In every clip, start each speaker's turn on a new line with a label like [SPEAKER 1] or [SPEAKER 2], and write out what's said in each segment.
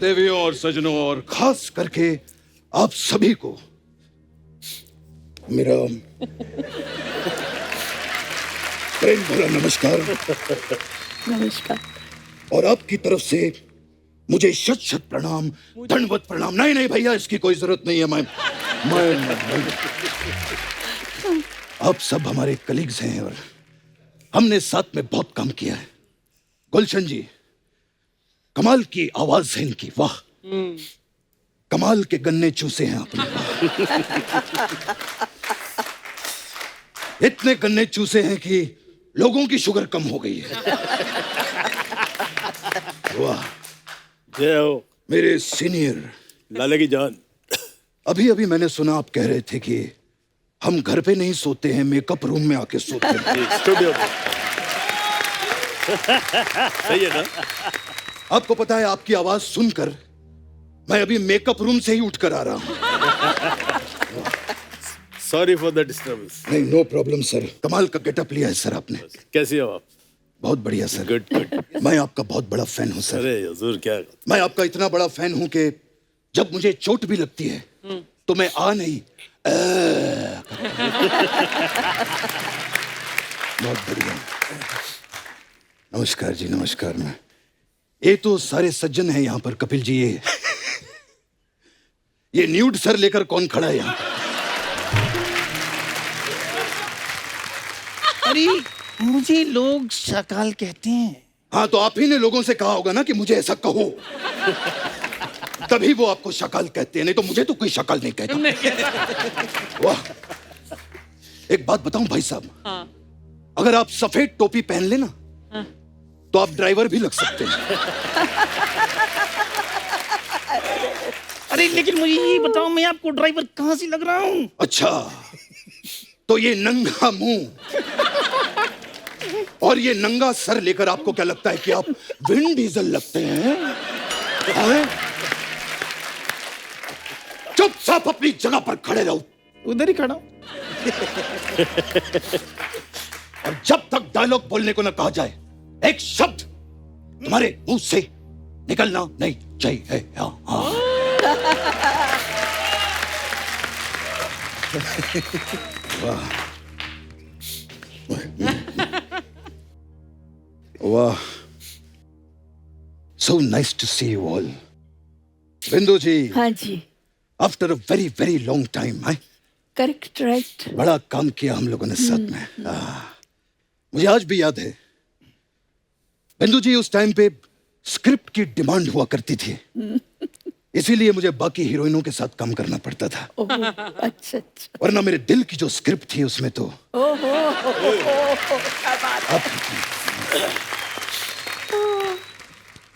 [SPEAKER 1] देवियों और सजनों और खास करके आप सभी को मेरा प्रेम भरा नमस्कार।
[SPEAKER 2] नमस्कार।
[SPEAKER 1] और आपकी तरफ से मुझे शत शत प्रणाम, दंडवत प्रणाम। नहीं नहीं भैया, इसकी कोई जरूरत नहीं है। मैं आप सब हमारे कलीग्स हैं और हमने साथ में बहुत काम किया है। गुलशन जी, कमाल की आवाज है इनकी, वाह। कमाल के गन्ने चूसे हैं आपने। इतने गन्ने चूसे हैं कि लोगों की शुगर कम हो गई है। वाह।
[SPEAKER 3] जय हो
[SPEAKER 1] मेरे सीनियर
[SPEAKER 3] लाले की जान।
[SPEAKER 1] अभी अभी मैंने सुना आप कह रहे थे कि हम घर पे नहीं सोते हैं, मेकअप रूम में आके सोते हैं।
[SPEAKER 3] स्टूडियो में। सही है ना?
[SPEAKER 1] आपको पता है, आपकी आवाज सुनकर मैं अभी मेकअप रूम से ही उठकर आ रहा हूं।
[SPEAKER 3] Sorry for the disturbance.
[SPEAKER 1] नहीं, नो प्रॉब्लम सर। कमाल का गेटअप लिया है सर आपने।
[SPEAKER 3] कैसी हो आप?
[SPEAKER 1] बहुत बढ़िया सर।
[SPEAKER 3] Good good.
[SPEAKER 1] मैं आपका बहुत बड़ा फैन हूं सर।
[SPEAKER 3] अरे हुजूर, क्या
[SPEAKER 1] मैं आपका इतना बड़ा फैन हूं कि जब मुझे चोट भी लगती है तो मैं आ नहीं बहुत बढ़िया। नमस्कार जी, नमस्कार। मैं ये तो सारे सज्जन हैं यहाँ पर। कपिल जी, ये न्यूड सर लेकर कौन खड़ा है यहाँ?
[SPEAKER 4] अरे मुझे लोग शकाल कहते हैं।
[SPEAKER 1] हाँ, तो आप ही ने लोगों से कहा होगा ना कि मुझे ऐसा कहो, तभी वो आपको शकाल कहते हैं। नहीं तो मुझे तो कोई शकाल नहीं कहता। वाह। एक बात बताऊं भाई साहब,
[SPEAKER 2] हाँ।
[SPEAKER 1] अगर आप सफेद टोपी पहन लेना तो आप ड्राइवर भी लग सकते हैं।
[SPEAKER 4] अरे लेकिन मुझे ये बताओ, मैं आपको ड्राइवर कहाँ से लग रहा हूँ?
[SPEAKER 1] अच्छा, तो ये नंगा मुंह और ये नंगा सर लेकर आपको क्या लगता है कि आप विन डीजल लगते हैं? हैं? चुपचाप अपनी जगह पर खड़े रहो।
[SPEAKER 4] उधर ही खड़ा हूँ।
[SPEAKER 1] और जब तक डायलॉग बोलने को न कहा जाए, एक शब्द तुम्हारे मुंह से निकलना नहीं चाहिए। हाँ। वाह वाह, so nice to see you all. Bindu ji,
[SPEAKER 2] हाँ जी।
[SPEAKER 1] After a very very long time, है
[SPEAKER 2] करेक्ट, राइट।
[SPEAKER 1] बड़ा काम किया हम लोगों ने साथ में। मुझे आज भी याद है बिंदु जी, उस टाइम पे स्क्रिप्ट की डिमांड हुआ करती थी, इसीलिए मुझे बाकी हीरोइनों के साथ काम करना पड़ता था।
[SPEAKER 2] अच्छा अच्छा।
[SPEAKER 1] वरना मेरे दिल की जो स्क्रिप्ट थी उसमें तो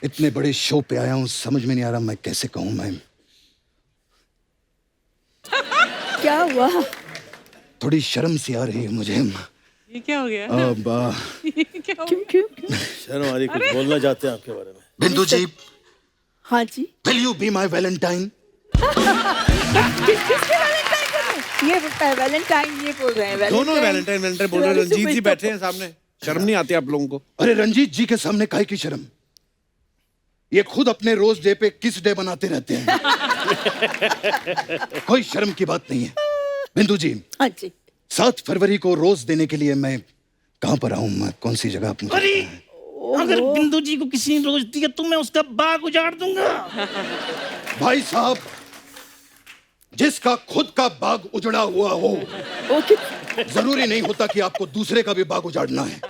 [SPEAKER 1] इतने बड़े शो पे आया हूं, समझ में नहीं आ रहा मैं कैसे कहूं। मैं
[SPEAKER 2] क्या हुआ?
[SPEAKER 1] थोड़ी शर्म सी आ रही है मुझे।
[SPEAKER 5] ये क्या हो गया?
[SPEAKER 2] क्यों क्यों क्यों?
[SPEAKER 3] शर्म आ रही, कुछ बोलना चाहते हैं आपके बारे में?
[SPEAKER 1] बिंदु जी,
[SPEAKER 2] हाँ जी।
[SPEAKER 1] Will you be my valentine?
[SPEAKER 2] ये वैलेंटाइन ये बोल रहे हैं।
[SPEAKER 6] दोनों वैलेंटाइन वैलेंटाइन बोल रहे हैं। रंजीत जी बैठे हैं सामने, शर्म नहीं आती आप लोगों को?
[SPEAKER 1] अरे रंजीत जी के सामने काहे की शर्म? ये खुद अपने रोज डे पे किस डे बनाते रहते हैं। कोई शर्म की बात नहीं है। बिंदु जी,
[SPEAKER 2] हाँ जी।
[SPEAKER 1] 7 फरवरी को रोज देने के लिए मैं कहाँ पर आऊं? मैं कौन सी जगह? आप मुझे
[SPEAKER 4] अरे अगर बिंदु जी को किसी ने रोज दिया तो मैं उसका बाग उजाड़ दूंगा।
[SPEAKER 1] भाई साहब, जिसका खुद का बाग उजड़ा हुआ हो, जरूरी नहीं होता कि आपको दूसरे का भी बाग उजाड़ना है।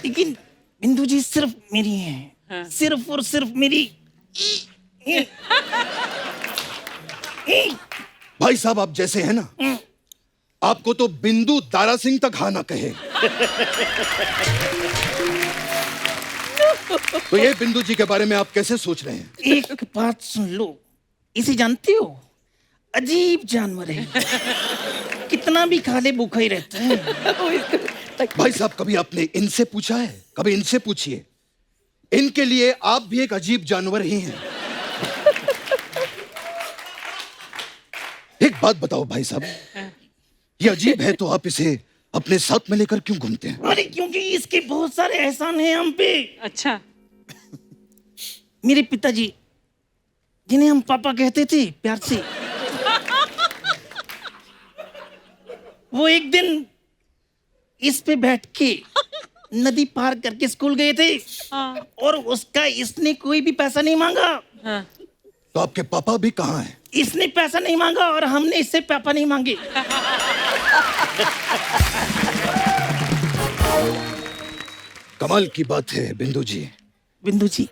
[SPEAKER 4] लेकिन बिंदु जी सिर्फ मेरी हैं। हाँ। सिर्फ और सिर्फ मेरी।
[SPEAKER 1] भाई साहब, आप जैसे हैं ना, आपको तो बिंदु दारा सिंह तक हाँ ना कहे। तो ये बिंदु जी के बारे में आप कैसे सोच रहे हैं?
[SPEAKER 4] एक बात सुन लो, इसे जानते हो? अजीब जानवर है, कितना भी खा ले भूखा ही रहता है।
[SPEAKER 1] भाई साहब, कभी आपने इनसे पूछा है? कभी इनसे पूछिए, इनके लिए आप भी एक अजीब जानवर ही हैं। एक बात बताओ भाई साहब, ये अजीब है तो आप इसे अपने साथ में लेकर क्यों घूमते हैं?
[SPEAKER 4] अरे क्योंकि इसके बहुत सारे एहसान हैं हम पे।
[SPEAKER 2] अच्छा।
[SPEAKER 4] मेरे पिताजी, जिन्हें हम पापा कहते थे प्यार से, वो एक दिन इस पे बैठ के नदी पार करके स्कूल गए थे। और उसका इसने कोई भी पैसा नहीं मांगा।
[SPEAKER 1] तो आपके पापा भी कहाँ हैं?
[SPEAKER 4] इसने पैसा नहीं मांगा और हमने इससे पापा नहीं मांगे।
[SPEAKER 1] कमाल की बात है बिंदु जी।
[SPEAKER 4] बिंदु जी,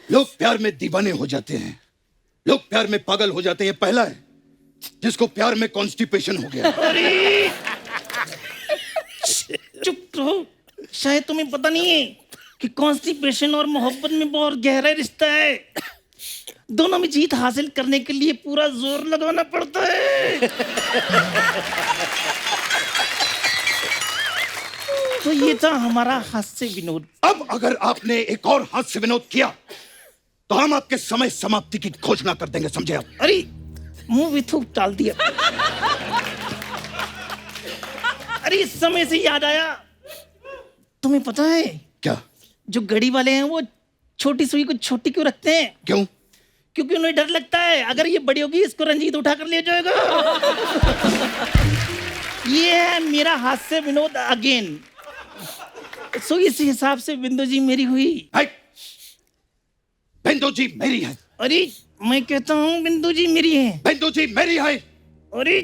[SPEAKER 1] लोग प्यार में दीवाने हो जाते हैं, लोग प्यार में पागल हो जाते हैं। पहला है जिसको प्यार में कॉन्स्टिपेशन हो गया।
[SPEAKER 4] अरे चुप रहो, शायद तुम्हें पता नहीं है कि कॉन्स्टिपेशन और मोहब्बत में बहुत गहरा रिश्ता है। दोनों में जीत हासिल करने के लिए पूरा जोर लगाना पड़ता है। तो ये था हमारा हास्य विनोद।
[SPEAKER 1] अब अगर आपने एक और हास्य विनोद किया तो हम आपके समय समाप्ति की घोषणा कर देंगे, समझे आप?
[SPEAKER 4] अरे मुंह में थूक डाल दिया। अरे इस समय से याद आया, तुम्हें पता है
[SPEAKER 1] क्या?
[SPEAKER 4] जो गड़ी वाले हैं वो छोटी सुई को छोटी क्यों रखते हैं?
[SPEAKER 1] क्यों?
[SPEAKER 4] क्योंकि उन्हें डर लगता है अगर ये बड़ी होगी इसको रंजीत उठा कर ले जाएगा। ये है मेरा हास्य विनोद अगेन। सो इस हिसाब से बिंदु जी मेरी हुई।
[SPEAKER 1] बिंदु जी मेरी है।
[SPEAKER 4] अरे मैं कहता हूँ बिंदु जी मेरी है।
[SPEAKER 1] बिंदु जी मेरी है।
[SPEAKER 4] अरे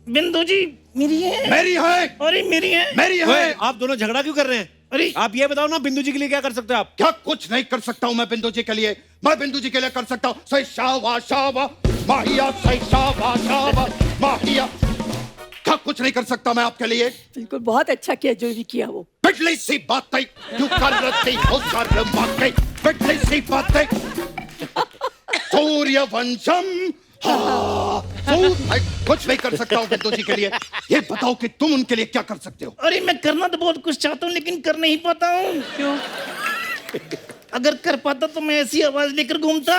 [SPEAKER 4] बिंदु जी मेरी है।
[SPEAKER 1] मेरी है।
[SPEAKER 4] अरे मेरी है।
[SPEAKER 1] मेरी
[SPEAKER 6] ओए,
[SPEAKER 1] है।
[SPEAKER 6] आप दोनों झगड़ा क्यों कर रहे हैं?
[SPEAKER 4] अरे
[SPEAKER 6] आप ये बताओ ना, बिंदु जी के लिए क्या कर सकते हो आप?
[SPEAKER 1] क्या कुछ नहीं कर सकता हूं मैं बिंदु जी के लिए? मैं बिंदु जी के लिए कर सकता हूं सही शावा शावा माहिया, सही शावा शावा माहिया। क्या कुछ नहीं कर सकता मैं आपके लिए?
[SPEAKER 2] बिल्कुल, बहुत अच्छा किया जो भी किया वो।
[SPEAKER 1] बिजली सी बातें क्यों कर रही हो शर्माते? बिजली सी बातें सूर्यवंशम। कुछ नहीं कर सकता हूँ बिंदु जी के लिए। ये बताओ कि तुम उनके लिए क्या कर सकते हो?
[SPEAKER 4] अरे मैं करना तो बहुत कुछ चाहता हूँ लेकिन कर नहीं पाता हूँ। क्यों? अगर कर पाता तो मैं ऐसी आवाज लेकर घूमता।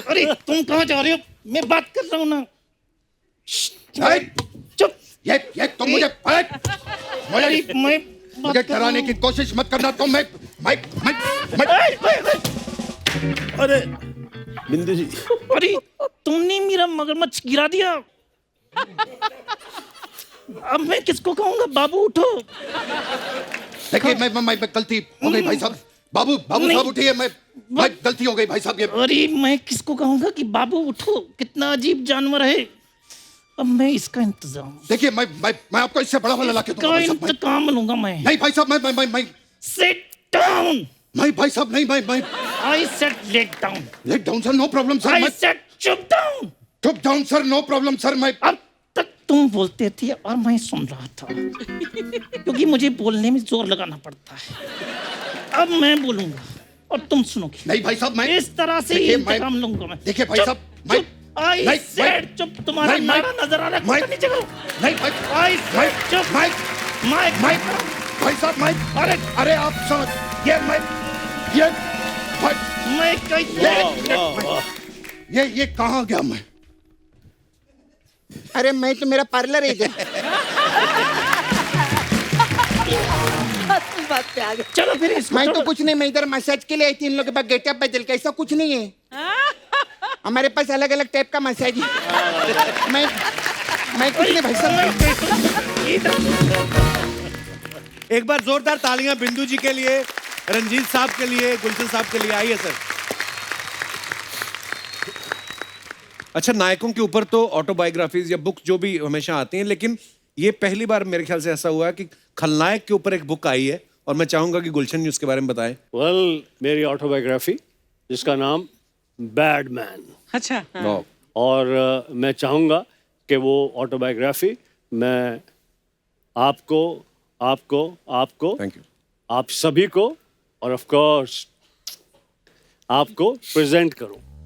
[SPEAKER 4] अरे तुम कहाँ जा रहे हो? मैं बात कर रहा हूँ ना। चुप।
[SPEAKER 1] ये तुम मुझे मुझे डराने की कोशिश मत करना। तुम
[SPEAKER 3] अरे बिंदु जी,
[SPEAKER 4] अरे तुमने मेरा मगरमच्छ गिरा दिया। अब मैं किसको कहूँगा? बाबू उठो।
[SPEAKER 1] देखिए मैं गलती हो गई भाई साहब। बाबू साहब उठिए। मैं गलती हो गई भाई साहब। ये
[SPEAKER 4] अरे मैं किसको कहूँगा कि बाबू उठो? कितना अजीब जानवर है। अब मैं इसका इंतजाम।
[SPEAKER 1] देखिए मैं आपको इससे बड़ा वाला लाके दूंगा भाई साहब।
[SPEAKER 4] इंतकाम लूंगा मैं।
[SPEAKER 1] नहीं भाई साहब, मैं
[SPEAKER 4] सिट डाउन।
[SPEAKER 1] नहीं भाई साहब, नहीं मैं
[SPEAKER 4] I said let down.
[SPEAKER 1] Let down sir, no problem sir.
[SPEAKER 4] I said चुप डाउन।
[SPEAKER 1] चुप down sir, no problem sir. मैं
[SPEAKER 4] अब तक तुम बोलते थे और मैं सुन रहा था क्योंकि मुझे बोलने में जोर लगाना पड़ता है। अब मैं बोलूंगा और तुम सुनोगे।
[SPEAKER 1] नहीं भाई साहब, मैं
[SPEAKER 4] इस तरह से
[SPEAKER 1] देखिए,
[SPEAKER 4] इंतकाम लूंगा मैं।
[SPEAKER 1] देखिए भाई साहब, मैं
[SPEAKER 4] आई
[SPEAKER 1] नहीं,
[SPEAKER 4] सेड चुप। तुम्हारा
[SPEAKER 1] नहीं,
[SPEAKER 4] नारा नजर आ रहा है।
[SPEAKER 1] मैं-
[SPEAKER 4] नीचे करो।
[SPEAKER 1] नहीं भाई
[SPEAKER 4] आई सेड चुप।
[SPEAKER 1] मैं भाई साहब मैं अरे आप समझ ये मैं ये कहाँ गया मैं?
[SPEAKER 5] अरे मैं तो मेरा पार्लर है इधर।
[SPEAKER 2] असली बात पे आ गए।
[SPEAKER 4] चलो फिर इसको
[SPEAKER 5] मैं तो
[SPEAKER 4] छोड़ो।
[SPEAKER 5] कुछ नहीं, मैं इधर मसाज के लिए आई थी। इन लोगों के पास गेटअप बदल के ऐसा कुछ नहीं है। हमारे पास अलग अलग टाइप का मसाज है। मैं कुछ नहीं भाई साहब।
[SPEAKER 6] एक बार जोरदार तालियां बिंदु जी के लिए, रंजीत साहब के लिए, गुलशन साहब के लिए। आइए सर। अच्छा, नायकों के ऊपर तो ऑटोबायोग्राफीज या बुक जो भी हमेशा आती हैं, लेकिन ये पहली बार मेरे ख्याल से ऐसा हुआ है कि खलनायक के ऊपर एक बुक आई है और मैं चाहूंगा कि गुलशन जी उसके बारे में बताएं।
[SPEAKER 3] वेल, मेरी ऑटोबायोग्राफी जिसका नाम बैड मैन।
[SPEAKER 2] अच्छा।
[SPEAKER 3] और मैं चाहूंगा कि वो ऑटोबायोग्राफी मैं आपको आपको आपको
[SPEAKER 6] थैंक यू।
[SPEAKER 3] आप सभी को और ऑफ कोर्स आपको प्रेजेंट करूं।